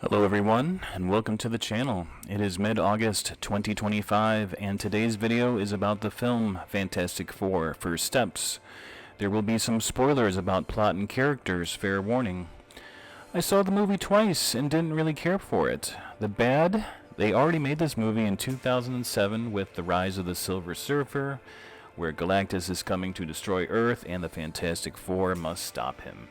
Hello everyone, and welcome to the channel. It is mid-August 2025, and today's video is about the film Fantastic Four: First Steps. There will be some spoilers about plot and characters, fair warning. I saw the movie twice and didn't really care for it. The bad? They already made this movie in 2007 with The Rise of the Silver Surfer, where Galactus is coming to destroy Earth and the Fantastic Four must stop him.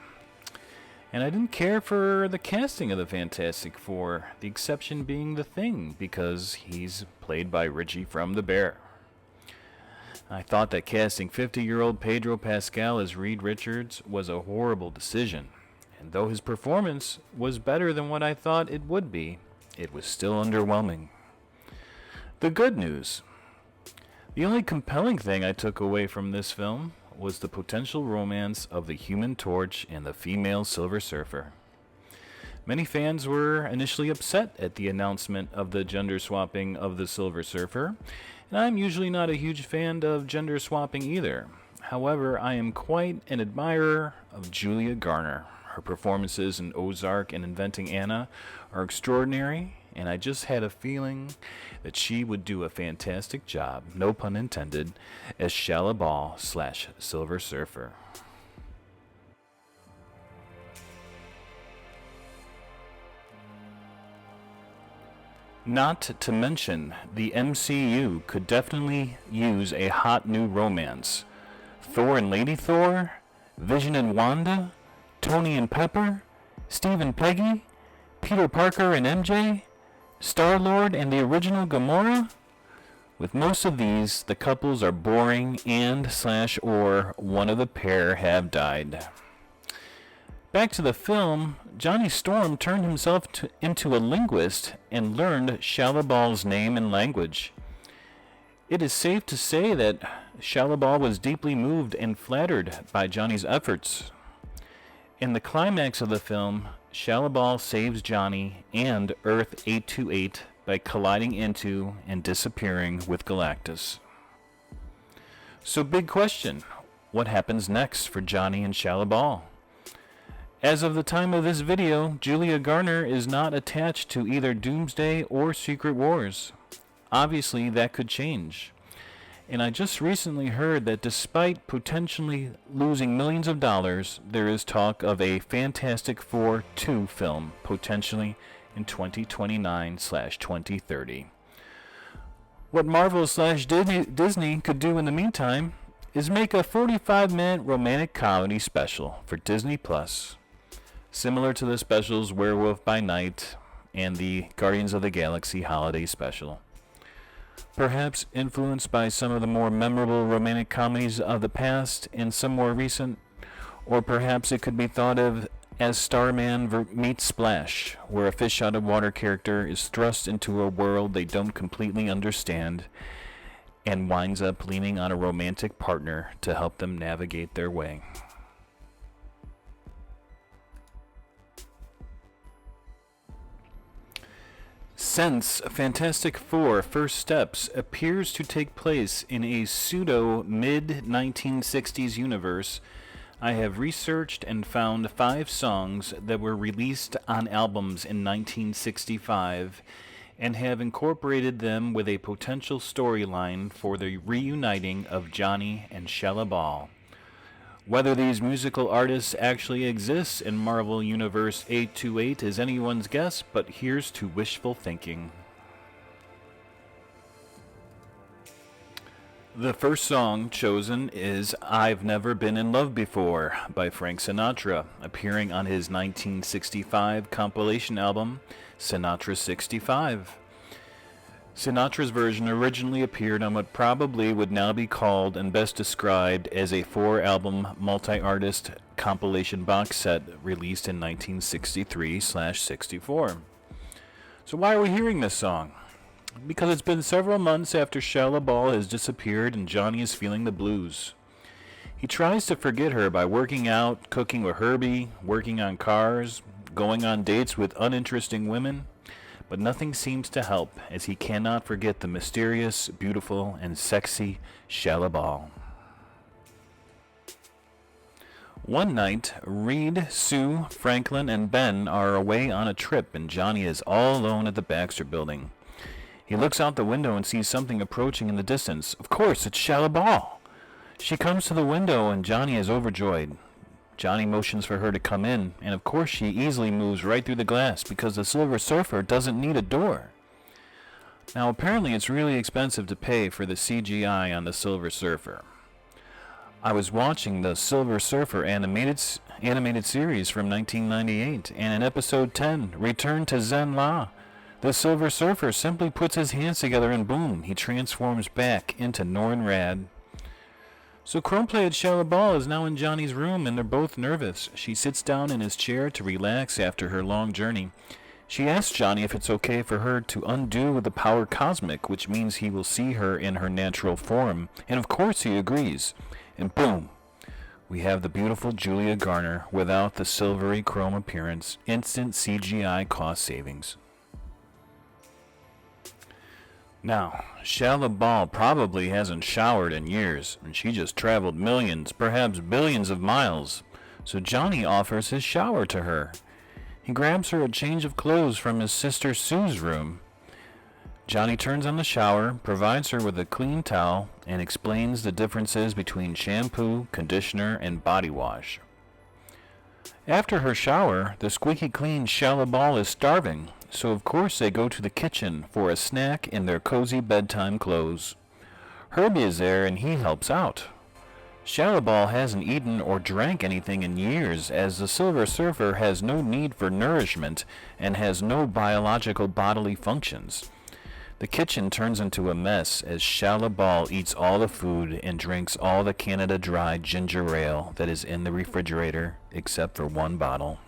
And I didn't care for the casting of the Fantastic Four, the exception being the Thing, because he's played by Richie from The Bear. I thought that casting 50-year-old Pedro Pascal as Reed Richards was a horrible decision, and though his performance was better than what I thought it would be, it was still underwhelming. The good news. The only compelling thing I took away from this film was the potential romance of the Human Torch and the female Silver Surfer. Many fans were initially upset at the announcement of the gender swapping of the Silver Surfer, and I'm usually not a huge fan of gender swapping either. However, I am quite an admirer of Julia Garner. Her performances in Ozark and Inventing Anna are extraordinary, and I just had a feeling that she would do a fantastic job, no pun intended, as Shalla-Bal / Silver Surfer. Not to mention, the MCU could definitely use a hot new romance. Thor and Lady Thor, Vision and Wanda, Tony and Pepper, Steve and Peggy, Peter Parker and MJ, Star-Lord and the original Gamora? With most of these, the couples are boring and/or one of the pair have died. Back to the film, Johnny Storm turned himself into a linguist and learned Shalla-Bal's name and language. It is safe to say that Shalla-Bal was deeply moved and flattered by Johnny's efforts. In the climax of the film, Shalla-Bal saves Johnny and Earth 828 by colliding into and disappearing with Galactus. So big question, what happens next for Johnny and Shalla-Bal? As of the time of this video, Julia Garner is not attached to either Doomsday or Secret Wars. Obviously that could change. And I just recently heard that despite potentially losing millions of dollars, there is talk of a Fantastic Four 2 film, potentially in 2029/2030. What Marvel/Disney could do in the meantime is make a 45-minute romantic comedy special for Disney Plus, similar to the specials Werewolf by Night and the Guardians of the Galaxy Holiday Special. Perhaps influenced by some of the more memorable romantic comedies of the past and some more recent, or perhaps it could be thought of as Starman meets Splash, where a fish out of water character is thrust into a world they don't completely understand and winds up leaning on a romantic partner to help them navigate their way. Since Fantastic Four: First Steps appears to take place in a pseudo mid-1960s universe, I have researched and found 5 songs that were released on albums in 1965 and have incorporated them with a potential storyline for the reuniting of Johnny and Shalla-Bal. Whether these musical artists actually exist in Marvel Universe 828 is anyone's guess, but here's to wishful thinking. The first song chosen is I've Never Been in Love Before by Frank Sinatra, appearing on his 1965 compilation album, Sinatra 65. Sinatra's version originally appeared on what probably would now be called and best described as a 4-album multi-artist compilation box set released in 1963/64. So why are we hearing this song? Because it's been several months after Shalla-Bal has disappeared and Johnny is feeling the blues. He tries to forget her by working out, cooking with Herbie, working on cars, going on dates with uninteresting women, but nothing seems to help as he cannot forget the mysterious, beautiful, and sexy Shalla-Bal. One night, Reed, Sue, Franklin, and Ben are away on a trip, and Johnny is all alone at the Baxter Building. He looks out the window and sees something approaching in the distance. Of course, it's Shalla-Bal. She comes to the window, and Johnny is overjoyed. Johnny motions for her to come in, and of course she easily moves right through the glass because the Silver Surfer doesn't need a door. Now apparently it's really expensive to pay for the CGI on the Silver Surfer. I was watching the Silver Surfer animated series from 1998, and in episode 10, Return to Zen-La, the Silver Surfer simply puts his hands together and boom, he transforms back into Norrin Radd. So Chromeplayed Shalla-Bal is now in Johnny's room, and they're both nervous. She sits down in his chair to relax after her long journey. She asks Johnny if it's okay for her to undo the power cosmic, which means he will see her in her natural form, and of course he agrees. And boom, we have the beautiful Julia Garner without the silvery chrome appearance. Instant CGI cost savings. Now, Shalla-Bal probably hasn't showered in years, and she just traveled millions, perhaps billions of miles. So Johnny offers his shower to her. He grabs her a change of clothes from his sister Sue's room. Johnny turns on the shower, provides her with a clean towel, and explains the differences between shampoo, conditioner, and body wash. After her shower, the squeaky clean Shalla-Bal is starving, so of course they go to the kitchen for a snack in their cozy bedtime clothes. Herbie is there and he helps out. Shalla-Bal hasn't eaten or drank anything in years, as the Silver Surfer has no need for nourishment and has no biological bodily functions. The kitchen turns into a mess as Shalla-Bal eats all the food and drinks all the Canada Dry ginger ale that is in the refrigerator, except for one bottle.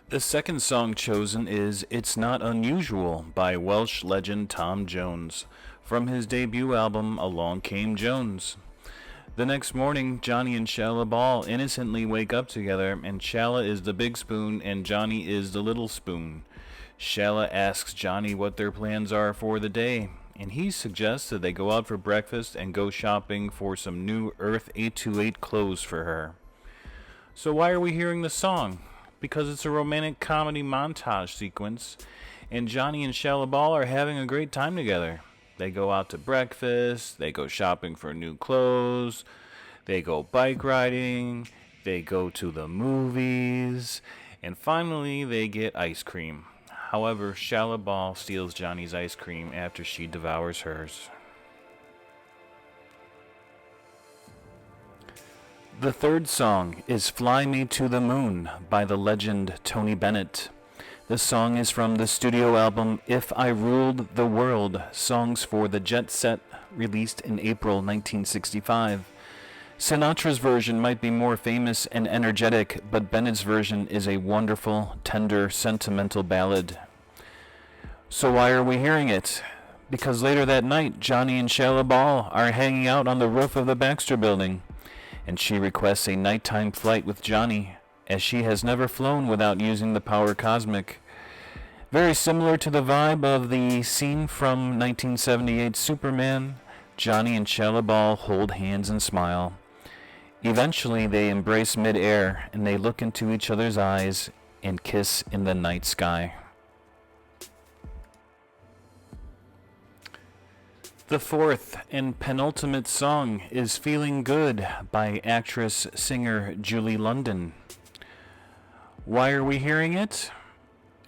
The second song chosen is It's Not Unusual by Welsh legend Tom Jones, from his debut album Along Came Jones. The next morning, Johnny and Shalla-Bal innocently wake up together, and Shalla is the big spoon and Johnny is the little spoon. Shalla asks Johnny what their plans are for the day, and he suggests that they go out for breakfast and go shopping for some new Earth 828 clothes for her. So why are we hearing the song? Because it's a romantic comedy montage sequence, and Johnny and Shalla-Bal are having a great time together. They go out to breakfast, they go shopping for new clothes, they go bike riding, they go to the movies, and finally they get ice cream. However, Shalla-Bal steals Johnny's ice cream after she devours hers. The third song is Fly Me to the Moon by the legend Tony Bennett. The song is from the studio album If I Ruled the World, Songs for the Jet Set, released in April 1965. Sinatra's version might be more famous and energetic, but Bennett's version is a wonderful, tender, sentimental ballad. So why are we hearing it? Because later that night, Johnny and Shalla-Bal are hanging out on the roof of the Baxter Building, and she requests a nighttime flight with Johnny, as she has never flown without using the power cosmic. Very similar to the vibe of the scene from 1978 Superman, Johnny and Shalla-Bal hold hands and smile. Eventually they embrace mid-air, and they look into each other's eyes and kiss in the night sky. The fourth and penultimate song is Feeling Good by actress-singer Julie London. Why are we hearing it?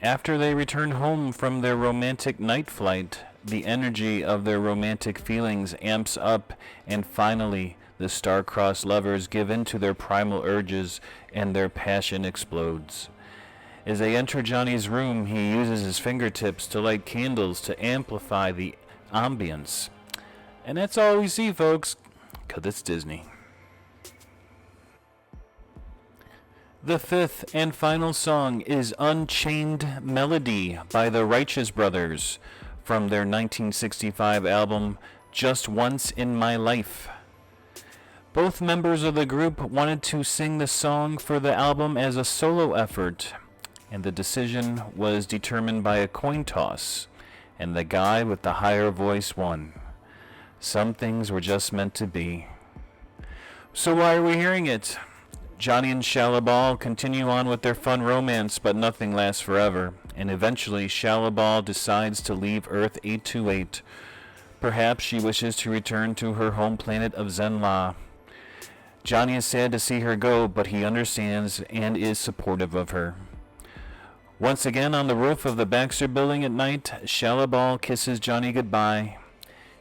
After they return home from their romantic night flight, the energy of their romantic feelings amps up, and finally the star-crossed lovers give in to their primal urges and their passion explodes. As they enter Johnny's room, he uses his fingertips to light candles to amplify the ambience. And that's all we see, folks, 'cause it's Disney. The fifth and final song is Unchained Melody by the Righteous Brothers from their 1965 album Just Once in My Life. Both members of the group wanted to sing the song for the album as a solo effort, and the decision was determined by a coin toss, and the guy with the higher voice won. Some things were just meant to be. So why are we hearing it? Johnny and Shalla-Bal continue on with their fun romance, but nothing lasts forever, and eventually Shalla-Bal decides to leave Earth 828. Perhaps she wishes to return to her home planet of Zenla. Johnny is sad to see her go, but he understands and is supportive of her. Once again on the roof of the Baxter building at night, Shalla-Bal kisses Johnny goodbye.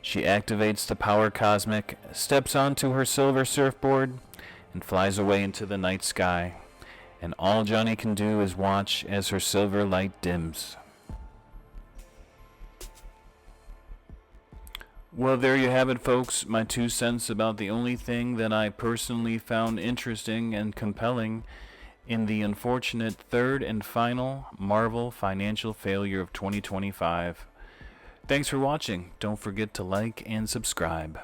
She activates the power cosmic, steps onto her silver surfboard, and flies away into the night sky. And all Johnny can do is watch as her silver light dims. Well, there you have it, folks. My 2 cents about the only thing that I personally found interesting and compelling in the unfortunate third and final Marvel financial failure of 2025. Thanks for watching. Don't forget to like and subscribe.